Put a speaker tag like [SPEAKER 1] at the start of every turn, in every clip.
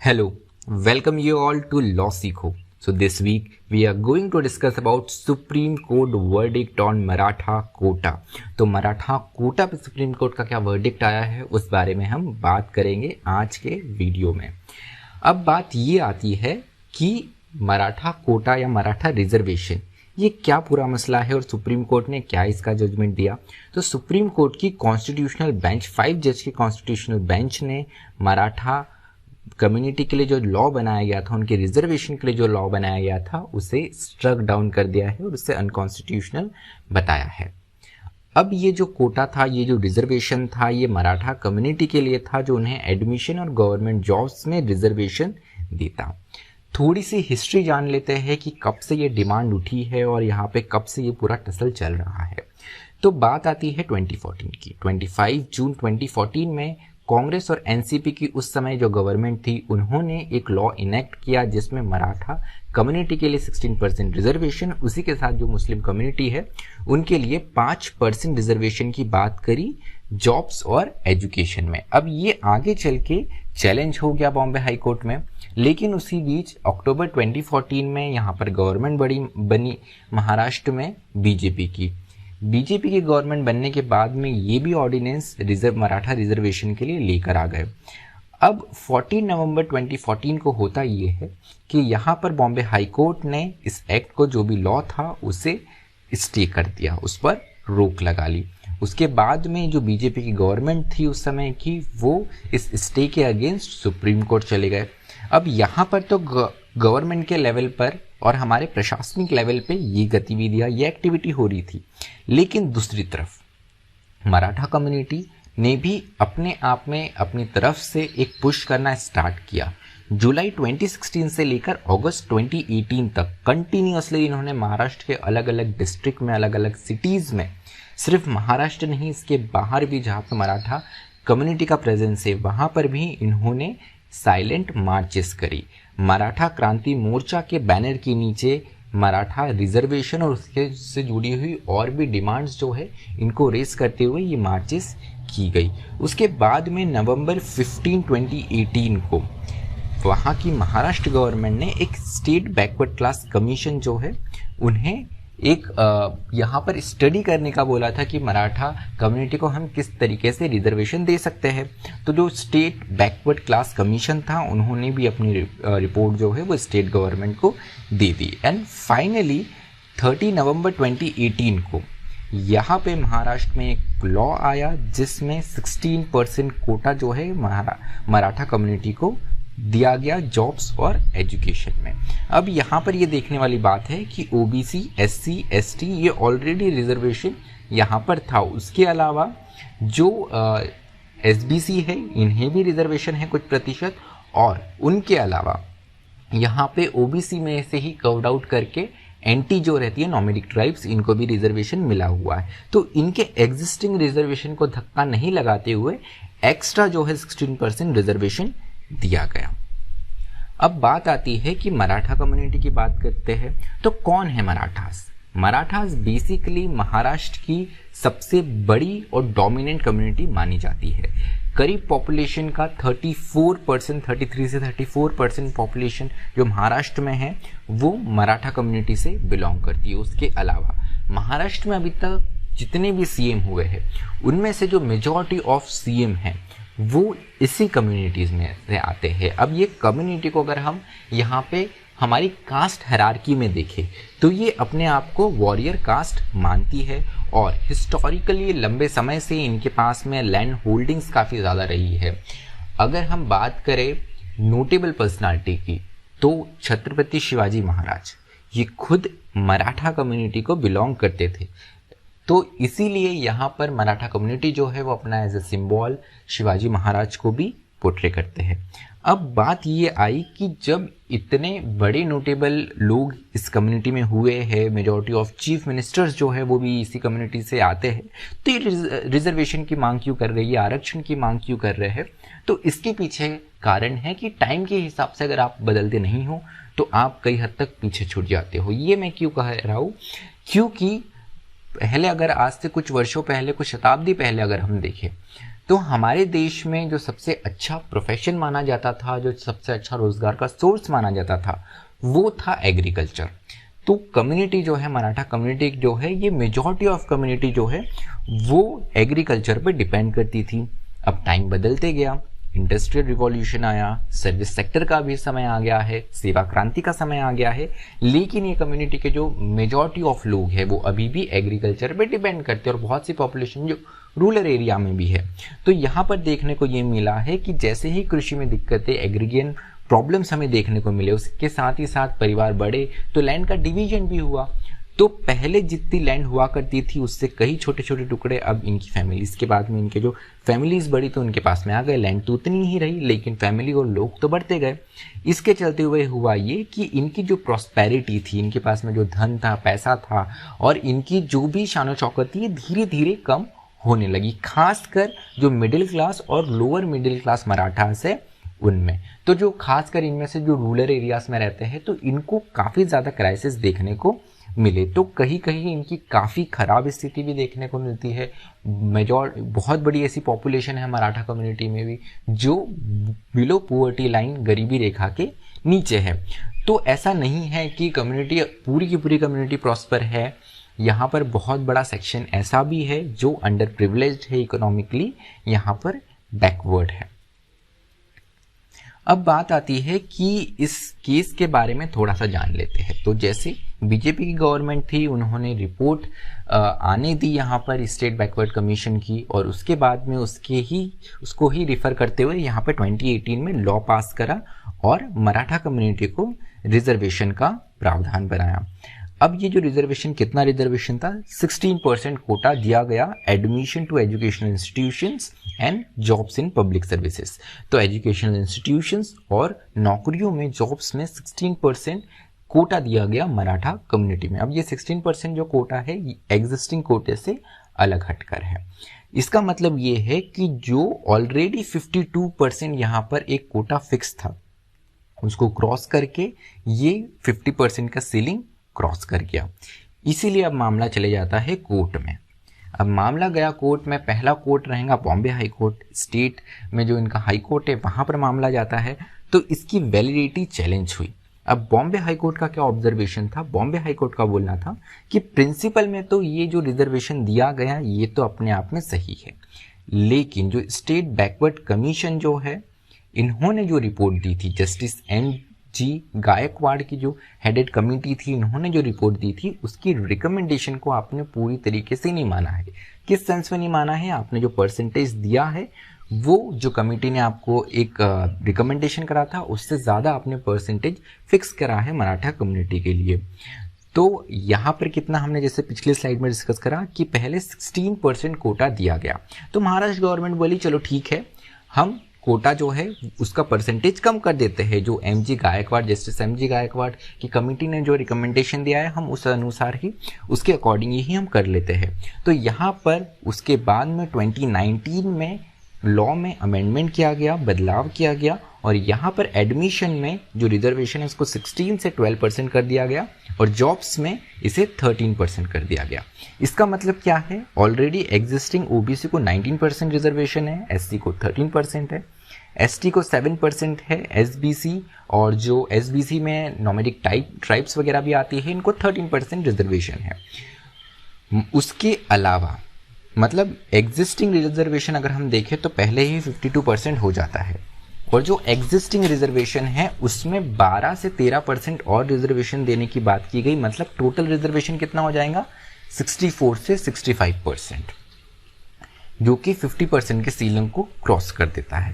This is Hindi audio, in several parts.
[SPEAKER 1] Hello, welcome you all to Law Seekho. So this week we are going to discuss about Supreme Court verdict on Maratha Kota. तो मराठा कोटा पे सुप्रीम कोर्ट का क्या वर्डिक्ट आया है उस बारे में हम बात करेंगे आज के वीडियो में। अब बात ये आती है कि मराठा कोटा या मराठा रिजर्वेशन ये क्या पूरा मसला है और सुप्रीम कोर्ट ने क्या इसका जजमेंट दिया। तो सुप्रीम कोर्ट की कॉन्स्टिट्यूशनल बेंच 5 जज की कॉन्स्टिट्यूशनल बेंच ने मराठा कम्युनिटी के लिए जो लॉ बनाया गया था, उनके रिजर्वेशन के लिए जो लॉ बनाया गया था, उसे स्ट्रक डाउन कर दिया है और उसे अनकॉन्स्टिट्यूशनल बताया है। अब ये जो कोटा था, ये जो रिजर्वेशन था, ये मराठा कम्युनिटी के लिए था जो उन्हें एडमिशन और गवर्नमेंट जॉब्स में रिजर्वेशन देता। थोड़ी सी हिस्ट्री जान लेते हैं कि कब से ये डिमांड उठी है और यहाँ पे कब से ये पूरा टसल चल रहा है। तो बात आती है 2014 की। 25 जून 2014 में कांग्रेस और एनसीपी की उस समय जो गवर्नमेंट थी, उन्होंने एक लॉ इनेक्ट किया जिसमें मराठा कम्युनिटी के लिए 16% रिजर्वेशन, उसी के साथ जो मुस्लिम कम्युनिटी है उनके लिए 5% रिजर्वेशन की बात करी जॉब्स और एजुकेशन में। अब ये आगे चल के चैलेंज हो गया बॉम्बे हाई कोर्ट में, लेकिन उसी बीच अक्टूबर 2014 में यहाँ पर गवर्नमेंट बनी महाराष्ट्र में बीजेपी की गवर्नमेंट बनने के बाद में ये भी ऑर्डिनेंस मराठा रिजर्वेशन के लिए लेकर आ गए। अब 14 नवंबर 2014 को होता ये है कि यहाँ पर बॉम्बे हाई कोर्ट ने इस एक्ट को, जो भी लॉ था, उसे स्टे कर दिया, उस पर रोक लगा ली। उसके बाद में जो बीजेपी की गवर्नमेंट थी उस समय की, वो इस स्टे के अगेंस्ट सुप्रीम कोर्ट चले गए। अब यहाँ पर तो गवर्नमेंट के लेवल पर और हमारे प्रशासनिक लेवल पे ये गतिविधियां, ये एक्टिविटी हो रही थी, लेकिन दूसरी तरफ मराठा कम्युनिटी ने भी अपने आप में अपनी तरफ से एक पुश करना स्टार्ट किया। जुलाई 2016 से लेकर अगस्त 2018 तक कंटिन्यूअसली इन्होंने महाराष्ट्र के अलग अलग डिस्ट्रिक्ट में, अलग अलग सिटीज़ में, सिर्फ महाराष्ट्र नहीं इसके बाहर भी जहाँ पर मराठा कम्युनिटी का प्रेजेंस है, वहाँ पर भी इन्होंने साइलेंट मार्चेस करी। मराठा क्रांति मोर्चा के बैनर के नीचे मराठा रिजर्वेशन और उसके से जुड़ी हुई और भी डिमांड्स जो है, इनको रेस करते हुए ये मार्चेस की गई। उसके बाद में नवंबर 15, 2018 को वहाँ की महाराष्ट्र गवर्नमेंट ने एक स्टेट बैकवर्ड क्लास कमीशन जो है, उन्हें एक यहाँ पर स्टडी करने का बोला था कि मराठा कम्युनिटी को हम किस तरीके से रिजर्वेशन दे सकते हैं। तो जो स्टेट बैकवर्ड क्लास कमीशन था, उन्होंने भी अपनी रिपोर्ट जो है वो स्टेट गवर्नमेंट को दे दी। एंड फाइनली 30 नवंबर 2018 को यहाँ पे महाराष्ट्र में एक लॉ आया जिसमें 16% कोटा जो है मराठा कम्युनिटी को दिया गया जॉब्स और एजुकेशन में। अब यहाँ पर ये देखने वाली बात है कि ओबीसी, एससी, एसटी ये ऑलरेडी रिजर्वेशन यहाँ पर था। उसके अलावा जो एसबीसी है, इन्हें भी रिजर्वेशन है कुछ प्रतिशत, और उनके अलावा यहाँ पे ओबीसी में से ही कर्व्ड आउट करके एनटी जो रहती है, नॉमेडिक ट्राइब्स, इनको भी रिजर्वेशन मिला हुआ है। तो इनके एग्जिस्टिंग रिजर्वेशन को धक्का नहीं लगाते हुए एक्स्ट्रा जो है 16% रिजर्वेशन दिया गया। अब बात आती है कि मराठा कम्युनिटी की बात करते हैं। तो कौन है मराठास? मराठास बेसिकली महाराष्ट्र की सबसे बड़ी और डोमिनेंट कम्युनिटी मानी जाती है। करीब पॉपुलेशन का 34%, 33 से 34% पॉपुलेशन जो महाराष्ट्र में है वो मराठा कम्युनिटी से बिलोंग करती है। उसके अलावा महाराष्ट्र में अभी तक जितने भी सीएम हुए हैं, उनमें से जो मेजॉरिटी ऑफ सीएम हैं वो इसी कम्युनिटीज़ में से आते हैं। अब ये कम्युनिटी को अगर हम यहाँ पे हमारी कास्ट हायरार्की में देखें तो ये अपने आप को वॉरियर कास्ट मानती है और हिस्टोरिकली लंबे समय से इनके पास में लैंड होल्डिंग्स काफ़ी ज़्यादा रही है। अगर हम बात करें नोटेबल पर्सनालिटी की, तो छत्रपति शिवाजी महाराज ये खुद मराठा कम्युनिटी को बिलोंग करते थे। तो इसीलिए यहाँ पर मराठा कम्युनिटी जो है वो अपना as a symbol Shivaji Maharaj को भी पोर्ट्रे करते हैं। अब बात ये आई कि जब इतने बड़े नोटेबल लोग इस कम्युनिटी में हुए हैं, मेजॉरिटी ऑफ चीफ मिनिस्टर्स जो है वो भी इसी कम्युनिटी से आते हैं, तो ये रिजर्वेशन की मांग क्यों कर रहे हैं, आरक्षण की मांग क्यों कर रहे हैं? तो इसके पीछे कारण है कि टाइम के हिसाब से अगर आप बदलते नहीं हो तो आप कई हद तक पीछे छूट जाते हो। ये मैं क्यों कह रहा हूँ? क्योंकि पहले, अगर आज से कुछ वर्षों पहले, कुछ शताब्दी पहले अगर हम देखें तो हमारे देश में जो सबसे अच्छा प्रोफेशन माना जाता था, जो सबसे अच्छा रोजगार का सोर्स माना जाता था, वो था एग्रीकल्चर। तो कम्युनिटी जो है, मराठा कम्युनिटी जो है, ये मेजॉरिटी ऑफ कम्युनिटी जो है वो एग्रीकल्चर पे डिपेंड करती थी। अब टाइम बदलते गया, इंडस्ट्रियल रिवॉल्यूशन आया, सर्विस सेक्टर का भी समय आ गया है, सेवा क्रांति का समय आ गया है, लेकिन ये कम्युनिटी के जो मेजॉरिटी ऑफ लोग हैं वो अभी भी एग्रीकल्चर पे डिपेंड करते हैं, और बहुत सी पॉपुलेशन जो रूरल एरिया में भी है। तो यहाँ पर देखने को ये मिला है कि जैसे ही कृषि में दिक्कतें, एग्रीगेन प्रॉब्लम्स हमें देखने को मिले, उसके साथ ही साथ परिवार बढ़े तो लैंड का डिवीजन भी हुआ। तो पहले जितनी लैंड हुआ करती थी उससे कई छोटे छोटे टुकड़े अब इनकी फैमिलीज के बाद में इनके जो फैमिलीज बढ़ी तो उनके पास में आ गए। लैंड तो उतनी ही रही लेकिन फैमिली और लोग तो बढ़ते गए। इसके चलते हुए हुआ ये कि इनकी जो प्रॉस्पेरिटी थी, इनके पास में जो धन था, पैसा था, और इनकी जो भी शानो शौकत थी, ये धीरे धीरे कम होने लगी, खासकर जो मिडिल क्लास और लोअर मिडिल क्लास मराठास है उनमें। तो जो खासकर इनमें से जो रूरल एरियाज में रहते हैं तो इनको काफ़ी ज़्यादा क्राइसिस देखने को मिले। तो कहीं कहीं इनकी काफ़ी ख़राब स्थिति भी देखने को मिलती है। बहुत बड़ी ऐसी पॉपुलेशन है मराठा कम्युनिटी में भी जो बिलो पुअर्टी लाइन, गरीबी रेखा के नीचे है। तो ऐसा नहीं है कि कम्युनिटी, पूरी की पूरी कम्युनिटी प्रॉस्पर है। यहाँ पर बहुत बड़ा सेक्शन ऐसा भी है जो अंडर प्रिविलेज्ड है, इकोनॉमिकली यहाँ पर बैकवर्ड है। अब बात आती है कि इस केस के बारे में थोड़ा सा जान लेते हैं। तो जैसे बीजेपी की गवर्नमेंट थी, उन्होंने रिपोर्ट आने दी यहाँ पर स्टेट बैकवर्ड कमीशन की, और उसके बाद में उसको ही रिफर करते हुए यहाँ पर 2018 में लॉ पास करा और मराठा कम्युनिटी को रिजर्वेशन का प्रावधान बनाया। अब ये जो रिजर्वेशन, कितना रिजर्वेशन था, 16% कोटा दिया गया admission to educational institutions and jobs in public services. तो एजुकेशनल इंस्टीट्यूशंस और नौकरियों में, जॉब्स में 16% कोटा दिया गया मराठा कम्युनिटी में। अब ये 16% जो कोटा है ये एग्जिस्टिंग कोटे से अलग हटकर है। इसका मतलब ये है कि जो ऑलरेडी 52% यहाँ पर एक कोटा फिक्स था, उसको क्रॉस करके ये 50% का सीलिंग क्रॉस कर गया। इसीलिए अब मामला चले जाता है कोर्ट में। अब मामला गया कोर्ट में। पहला कोर्ट रहेगा बॉम्बे हाई कोर्ट, स्टेट में जो इनका हाई कोर्ट है वहाँ पर मामला जाता है। तो इसकी वैलिडिटी चैलेंज हुई। अब बॉम्बे हाई कोर्ट का क्या ऑब्जर्वेशन था? बॉम्बे हाई कोर्ट का बोलना था कि प्रिंसिपल में तो ये जो रिजर्वेशन दिया गया ये तो अपने आप में सही है, लेकिन जो स्टेट बैकवर्ड कमीशन जो है, इन्होंने जो रिपोर्ट दी थी, जस्टिस जी गायकवाड़ की जो हेडेड कमेटी थी, इन्होंने जो रिपोर्ट दी थी उसकी रिकमेंडेशन को आपने पूरी तरीके से नहीं माना है। किस सेंस में नहीं माना है? आपने जो परसेंटेज दिया है वो जो कमेटी ने आपको एक रिकमेंडेशन करा था उससे ज़्यादा आपने परसेंटेज फिक्स करा है मराठा कम्युनिटी के लिए। तो यहाँ पर कितना, हमने जैसे पिछले स्लाइड में डिस्कस करा कि पहले 16% कोटा दिया गया। तो महाराष्ट्र गवर्नमेंट बोली चलो ठीक है, हम कोटा जो है उसका परसेंटेज कम कर देते हैं। जो MG Gaikwad, justice MG Gaikwad की कमेटी ने जो रिकमेंडेशन दिया है हम उस अनुसार ही, उसके अकॉर्डिंग ही हम कर लेते हैं। तो यहाँ पर उसके बाद में 2019 में लॉ में अमेंडमेंट किया गया, बदलाव किया गया, और यहाँ पर एडमिशन में जो रिजर्वेशन है उसको 16 से 12% कर दिया गया और जॉब्स में इसे 13% कर दिया गया। इसका मतलब क्या है? ऑलरेडी एग्जिस्टिंग ओबीसी को 19% रिजर्वेशन है, एससी को 13% है, एसटी को 7% है, एसबीसी और जो एसबीसी में नॉमेडिक ट्राइब्स वगैरह भी आती है इनको 13% रिजर्वेशन है। उसके अलावा मतलब एग्जिस्टिंग रिजर्वेशन अगर हम देखें तो पहले ही 52% हो जाता है, और जो एग्जिस्टिंग रिजर्वेशन है उसमें 12 से 13% और रिजर्वेशन देने की बात की गई। मतलब टोटल रिजर्वेशन कितना हो जाएगा? 64 से 65%, जो कि 50% के सीलिंग को क्रॉस कर देता है।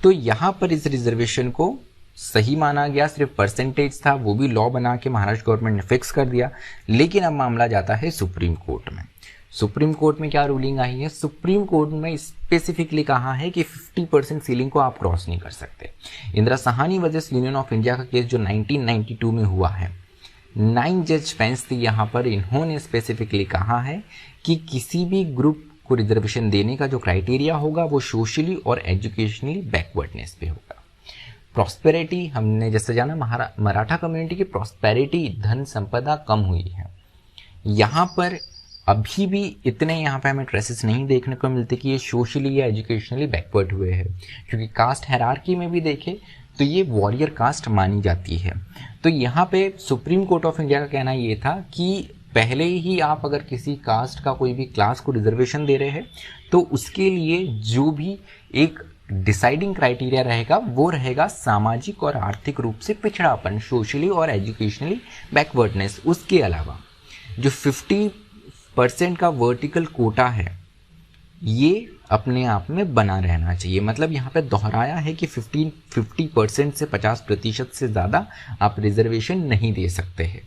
[SPEAKER 1] तो यहाँ पर इस रिजर्वेशन को सही माना गया, सिर्फ परसेंटेज था, वो भी लॉ बना के महाराष्ट्र गवर्नमेंट ने फिक्स कर दिया। लेकिन अब मामला जाता है सुप्रीम कोर्ट में। सुप्रीम कोर्ट में क्या रूलिंग आई है? सुप्रीम कोर्ट में स्पेसिफिकली कहा है कि 50% सीलिंग को आप क्रॉस नहीं कर सकते। Indira Sahani versus union of India का केस जो 1992 में हुआ है, 9 जज बेंच थी यहाँ पर, इन्होंने स्पेसिफिकली कहा है कि किसी भी ग्रुप को रिजर्वेशन देने का जो क्राइटेरिया होगा वो सोशली और एजुकेशनली बैकवर्डनेस पे होगा। प्रॉस्पेरिटी, हमने जैसे जाना मराठा कम्युनिटी की प्रॉस्पेरिटी, धन संपदा कम हुई है। यहाँ पर अभी भी इतने यहाँ पे हमें ट्रेसेस नहीं देखने को मिलते कि ये सोशली या एजुकेशनली बैकवर्ड हुए हैं, क्योंकि कास्ट हायरार्की में भी देखें तो ये वॉरियर कास्ट मानी जाती है। तो यहाँ पे सुप्रीम कोर्ट ऑफ इंडिया का कहना ये था कि पहले ही आप अगर किसी कास्ट का कोई भी क्लास को रिजर्वेशन दे रहे हैं तो उसके लिए जो भी एक डिसाइडिंग क्राइटेरिया रहेगा वो रहेगा सामाजिक और आर्थिक रूप से पिछड़ापन, सोशली और एजुकेशनली बैकवर्डनेस। उसके अलावा जो 50% का वर्टिकल कोटा है ये अपने आप में बना रहना चाहिए। मतलब यहाँ पे दोहराया है कि 50% से 50% से ज़्यादा आप रिजर्वेशन नहीं दे सकते हैं।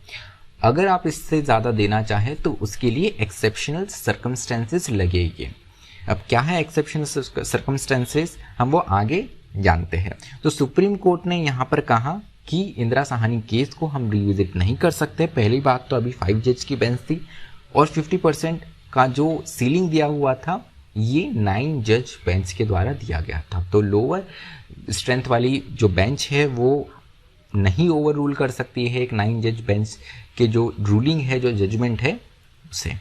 [SPEAKER 1] अगर आप इससे ज़्यादा देना चाहें तो उसके लिए एक्सेप्शनल सर्कमस्टेंसेस लगेंगे। अब क्या है एक्सेप्शनल सर्कमस्टेंसेस, हम वो आगे जानते हैं। तो सुप्रीम कोर्ट ने यहाँ पर कहा कि इंदिरा साहनी केस को हम रिविजिट नहीं कर सकते। पहली बात तो अभी 5 जज की बेंच थी और 50% का जो सीलिंग दिया हुआ था ये 9 जज बेंच के द्वारा दिया गया था। तो लोअर स्ट्रेंथ वाली जो बेंच है वो नहीं ओवर रूल कर सकती है एक 9 जज बेंच के जो रूलिंग है, जो जजमेंट है उसे।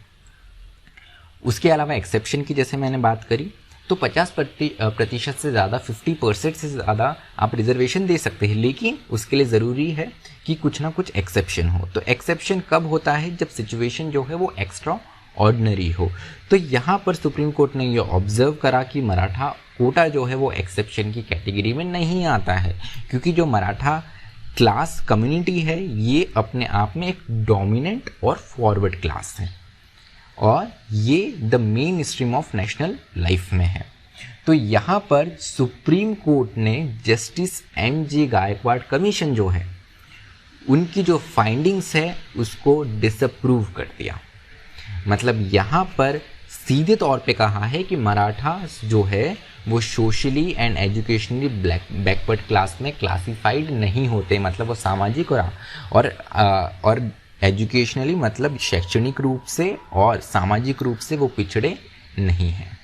[SPEAKER 1] उसके अलावा एक्सेप्शन की जैसे मैंने बात करी तो 50% से ज़्यादा, 50% से ज़्यादा आप रिजर्वेशन दे सकते हैं, लेकिन उसके लिए ज़रूरी है कि कुछ ना कुछ एक्सेप्शन हो। तो एक्सेप्शन कब होता है, जब सिचुएशन जो है वो एक्स्ट्रा ऑर्डिनरी हो। तो यहाँ पर सुप्रीम कोर्ट ने ये ऑब्जर्व करा कि मराठा कोटा जो है वो एक्सेप्शन की कैटेगरी में नहीं आता है, क्योंकि जो मराठा क्लास कम्युनिटी है ये अपने आप में एक डोमिनेंट और फॉरवर्ड क्लास है और ये the main stream of national life में है। तो यहाँ पर सुप्रीम कोर्ट ने जस्टिस MJ गायकवाड़ कमीशन जो है उनकी जो फाइंडिंग्स है उसको डिसअप्रूव कर दिया। मतलब यहाँ पर सीधे तौर पे कहा है कि मराठा जो है वो socially and educationally backward class में क्लासिफाइड नहीं होते। मतलब वो सामाजिक और एजुकेशनली मतलब शैक्षणिक रूप से और सामाजिक रूप से वो पिछड़े नहीं हैं।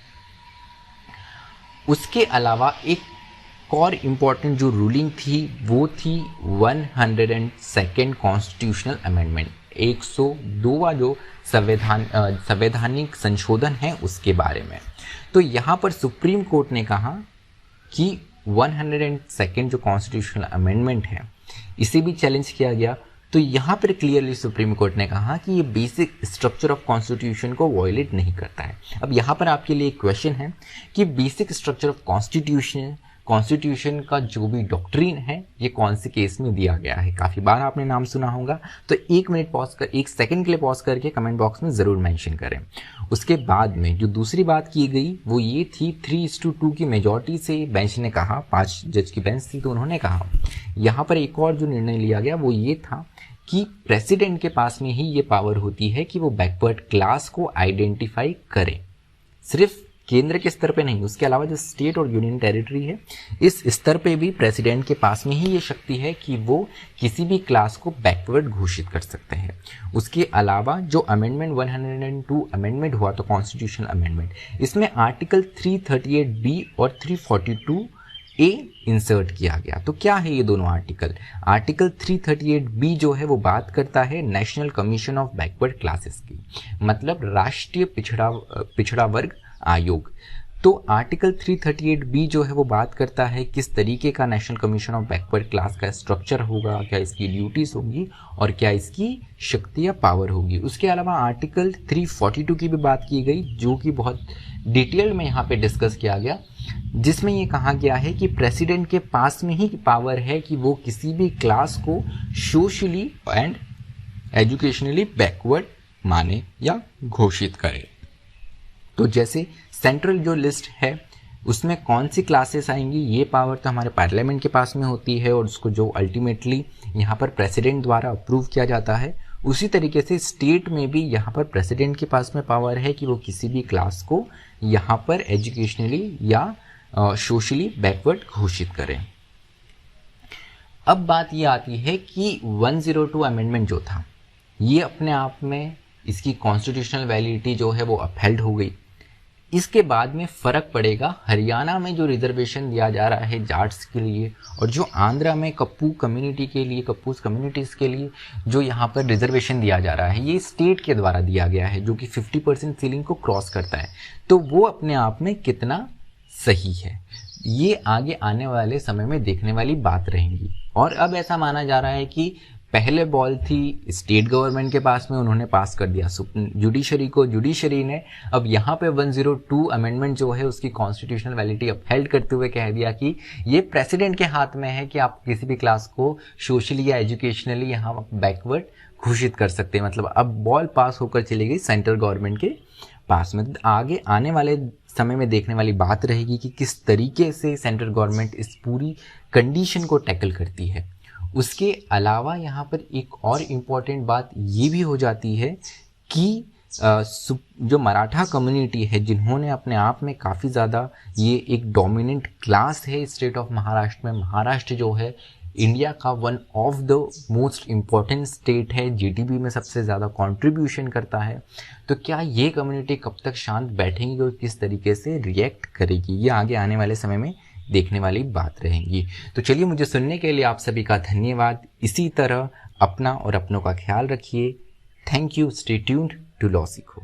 [SPEAKER 1] उसके अलावा एक और इम्पॉर्टेंट जो रूलिंग थी वो थी 102nd कॉन्स्टिट्यूशनल अमेंडमेंट, 102वां जो संवैधानिक संशोधन है उसके बारे में। तो यहाँ पर सुप्रीम कोर्ट ने कहा कि 102nd जो कॉन्स्टिट्यूशनल अमेंडमेंट है इसे भी चैलेंज किया गया। तो यहाँ पर क्लियरली सुप्रीम कोर्ट ने कहा कि ये बेसिक स्ट्रक्चर ऑफ कॉन्स्टिट्यूशन को वॉयलेट नहीं करता है। अब यहाँ पर आपके लिए एक क्वेश्चन है कि बेसिक स्ट्रक्चर ऑफ कॉन्स्टिट्यूशन का जो भी डॉक्ट्रिन है ये कौन से केस में दिया गया है। काफ़ी बार आपने नाम सुना होगा, तो 1 सेकंड के लिए पॉज करके कमेंट बॉक्स में ज़रूर मेंशन करें। उसके बाद में जो दूसरी बात की गई वो ये थी 3:2 की मेजॉरिटी से बेंच ने कहा, 5 जज की बेंच थी तो उन्होंने कहा यहाँ पर एक और जो निर्णय लिया गया वो ये था कि प्रेसिडेंट के पास में ही ये पावर होती है कि वो बैकवर्ड क्लास को आइडेंटिफाई करे, सिर्फ केंद्र के स्तर पे नहीं, उसके अलावा जो स्टेट और यूनियन टेरिटरी है इस स्तर पे भी प्रेसिडेंट के पास में ही ये शक्ति है कि वो किसी भी क्लास को बैकवर्ड घोषित कर सकते हैं। उसके अलावा जो अमेंडमेंट 102 अमेंडमेंट हुआ तो कॉन्स्टिट्यूशनल अमेंडमेंट, इसमें आर्टिकल 338B और 342A इंसर्ट किया गया। तो क्या है ये दोनों आर्टिकल 338B जो है वो बात करता है national commission of backward classes की, मतलब राष्ट्रीय पिछड़ा वर्ग आयोग। तो आर्टिकल 338B जो है वो बात करता है किस तरीके का national commission of backward class का स्ट्रक्चर होगा, क्या इसकी ड्यूटीज होंगी और क्या इसकी शक्ति या पावर होगी। उसके अलावा आर्टिकल 342 की भी बात की गई जो कि बहुत डिटेल में यहाँ पे डिस्कस किया गया, जिसमें ये कहा गया है कि प्रेसिडेंट के पास में ही पावर है कि वो किसी भी क्लास को सोशली एंड एजुकेशनली बैकवर्ड माने या घोषित करे। तो जैसे सेंट्रल जो लिस्ट है उसमें कौन सी क्लासेस आएंगी ये पावर तो हमारे पार्लियामेंट के पास में होती है और उसको जो अल्टीमेटली यहाँ पर प्रेसिडेंट द्वारा अप्रूव किया जाता है। उसी तरीके से स्टेट में भी यहाँ पर प्रेसिडेंट के पास में पावर है कि वो किसी भी क्लास को यहाँ पर एजुकेशनली या सोशली बैकवर्ड घोषित करें। अब बात ये आती है कि 102 अमेंडमेंट जो था ये अपने आप में इसकी कॉन्स्टिट्यूशनल वैलिडिटी जो है वो अपहेल्ड हो गई। इसके बाद में फ़र्क पड़ेगा हरियाणा में जो रिजर्वेशन दिया जा रहा है जाट्स के लिए, और जो आंध्रा में कप्पू कम्युनिटी के लिए, कप्पूस कम्युनिटीज़ के लिए जो यहाँ पर रिजर्वेशन दिया जा रहा है, ये स्टेट के द्वारा दिया गया है, जो कि 50% सीलिंग को क्रॉस करता है। तो वो अपने आप में कितना सही है, ये आगे आने वाले समय में देखने वाली बात रहेगी। और अब ऐसा माना जा रहा है कि पहले बॉल थी स्टेट गवर्नमेंट के पास में, उन्होंने पास कर दिया जुडिशरी को, जुडिशरी ने अब यहाँ पे 102 अमेंडमेंट जो है उसकी कॉन्स्टिट्यूशनल वैलिडिटी अपहेल्ड करते हुए कह दिया कि ये प्रेसिडेंट के हाथ में है कि आप किसी भी क्लास को सोशली या एजुकेशनली यहाँ बैकवर्ड घोषित कर सकते हैं। मतलब अब बॉल पास होकर चली गई सेंट्रल गवर्नमेंट के पास में। आगे आने वाले समय में देखने वाली बात रहेगी कि किस तरीके से सेंट्रल गवर्नमेंट इस पूरी कंडीशन को टैकल करती है। उसके अलावा यहाँ पर एक और इम्पॉर्टेंट बात ये भी हो जाती है कि जो मराठा कम्युनिटी है, जिन्होंने अपने आप में काफ़ी ज़्यादा, ये एक डोमिनेंट क्लास है स्टेट ऑफ महाराष्ट्र में। महाराष्ट्र जो है इंडिया का one of the most important state है, जीडीपी में सबसे ज़्यादा कंट्रीब्यूशन करता है। तो क्या ये कम्युनिटी कब तक शांत बैठेगी और किस तरीके से रिएक्ट करेगी, ये आगे आने वाले समय में देखने वाली बात रहेगी। तो चलिए, मुझे सुनने के लिए आप सभी का धन्यवाद। इसी तरह अपना और अपनों का ख्याल रखिए। Thank you. Stay tuned to law सीखो।